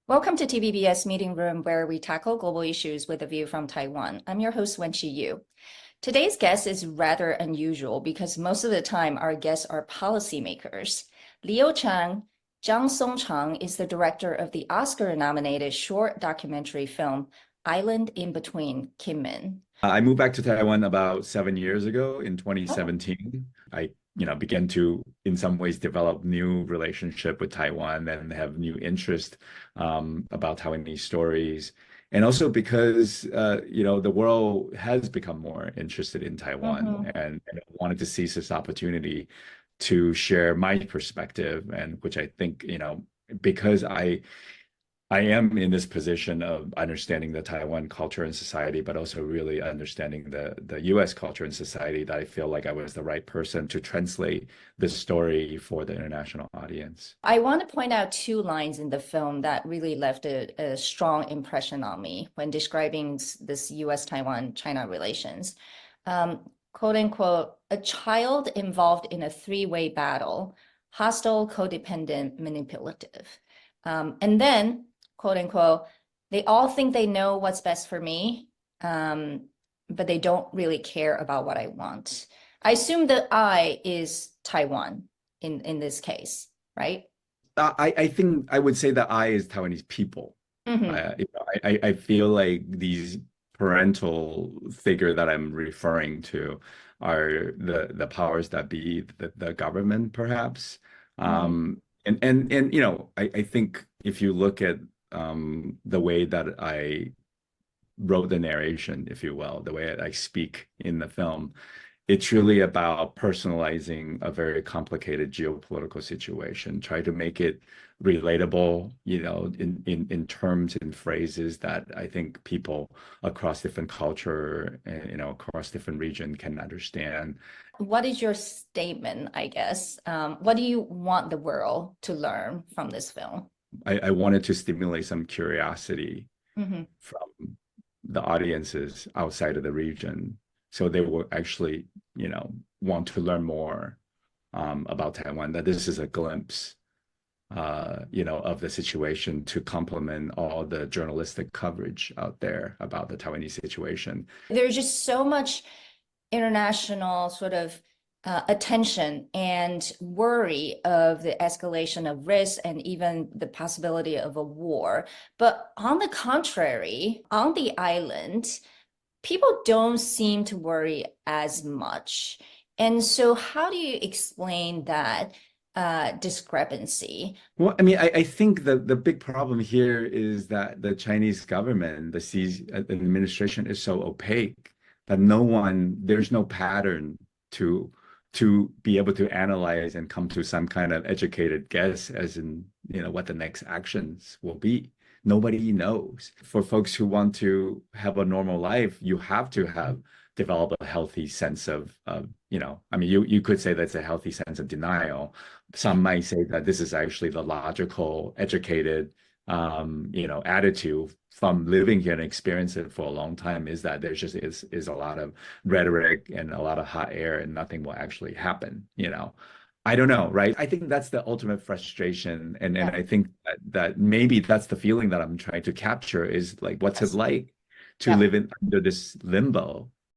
Welcome to TVBS Meeting Room, where we tackle global issues with a view from Taiwan. I'm your host, Wenqi Yu. Today's guest is rather unusual because most of the time our guests are policymakers. Liu Chiang Songchang is the director of the Oscar-nominated short documentary film Island in Between Kinmen. I moved back to Taiwan about 7 years ago in Oh. 2017. I, began to, in some ways, develop new relationship with Taiwan and have new interest about Taiwanese stories. And also because, the world has become more interested in Taiwan Mhm. and I wanted to seize this opportunity to share my perspective, and which I think, because I am in this position of understanding the Taiwan culture and society, but also really understanding the US culture and society, that I feel like I was the right person to translate this story for the international audience. I want to point out two lines in the film that really left a strong impression on me when describing this US-Taiwan-China relations. Quote unquote, a child involved in a three-way battle, hostile, codependent, manipulative. And then, quote unquote, they all think they know what's best for me, but they don't really care about what I want. I assume the I is Taiwan in this case, right? I think I would say that I is Taiwanese people. Hmm. I feel like these parental figure that I'm referring to are the powers that be, the government, perhaps. Hmm. I think if you look at the way that I wrote the narration, if you will, the way I speak in the film, it's really about personalizing a very complicated geopolitical situation, try to make it relatable, in terms and phrases that I think people across different culture and, across different region can understand. What is your statement, I guess? What do you want the world to learn from this film? I wanted to stimulate some curiosity Hmm. from the audiences outside of the region, so they will actually, want to learn more about Taiwan, that this is a glimpse, of the situation to complement all the journalistic coverage out there about the Taiwanese situation. There's just so much international sort of attention and worry of the escalation of risk and even the possibility of a war. But on the contrary, on the island, people don't seem to worry as much. And so, how do you explain that discrepancy? Well, I mean, I think the big problem here is that the Chinese government, the Xi administration, is so opaque that there's no pattern to be able to analyze and come to some kind of educated guess as in, what the next actions will be. Nobody knows. For folks who want to have a normal life, you have to have develop a healthy sense of, I mean, you could say that's a healthy sense of denial. Some might say that this is actually the logical, educated, attitude from living here and experiencing it for a long time, is that there's just is a lot of rhetoric and a lot of hot air and nothing will actually happen. I don't know, right? I think that's the ultimate frustration. And Yeah. I think that maybe that's the feeling that I'm trying to capture, is like, what's it Yes. like to Yeah. live in under this limbo